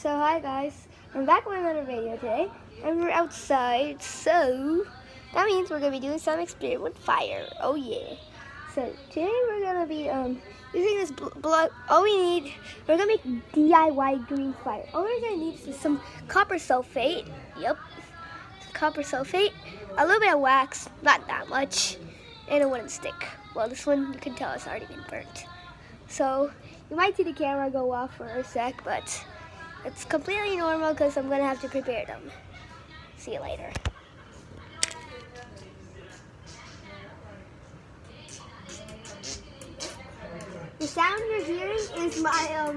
So hi guys, I'm back with another video today, and we're outside, so that means we're going to be doing some experiment with fire. Oh yeah. So today we're going to be using this blood. We're going to make DIY green fire. All we're going to need is some copper sulfate, copper sulfate, a little bit of wax, not that much, and a wooden stick. Well, this one you can tell it's already been burnt. So you might see the camera go off for a sec, but it's completely normal because I'm going to have to prepare them. See you later. The sound you're hearing is my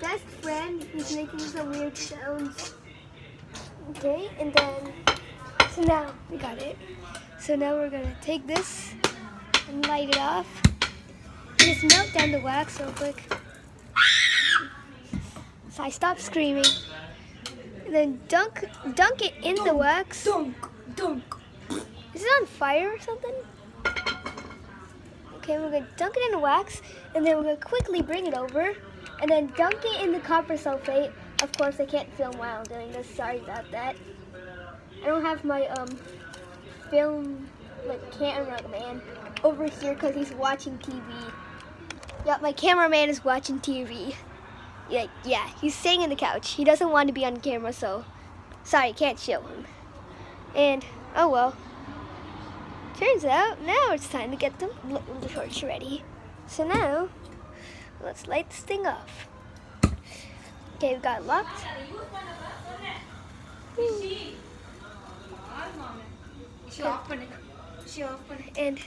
best friend. He's making some weird sounds. Okay, and then, so now, we got it. So now we're going to take this and light it off. Just melt down the wax real quick. So I stop screaming. And then dunk it in the wax. Dunk. Is it on fire or something? Okay, we're going to dunk it in the wax, and then we're going to quickly bring it over, and then dunk it in the copper sulfate. Of course, I can't film while I'm doing this. Sorry about that. I don't have my film cameraman over here because he's watching TV. Yep, my cameraman is watching TV. Yeah, he's sitting in the couch. He doesn't want to be on camera, so sorry, can't show him. And oh well. Turns out now it's time to get the torch ready. So now let's light this thing off. Okay, we got it locked. And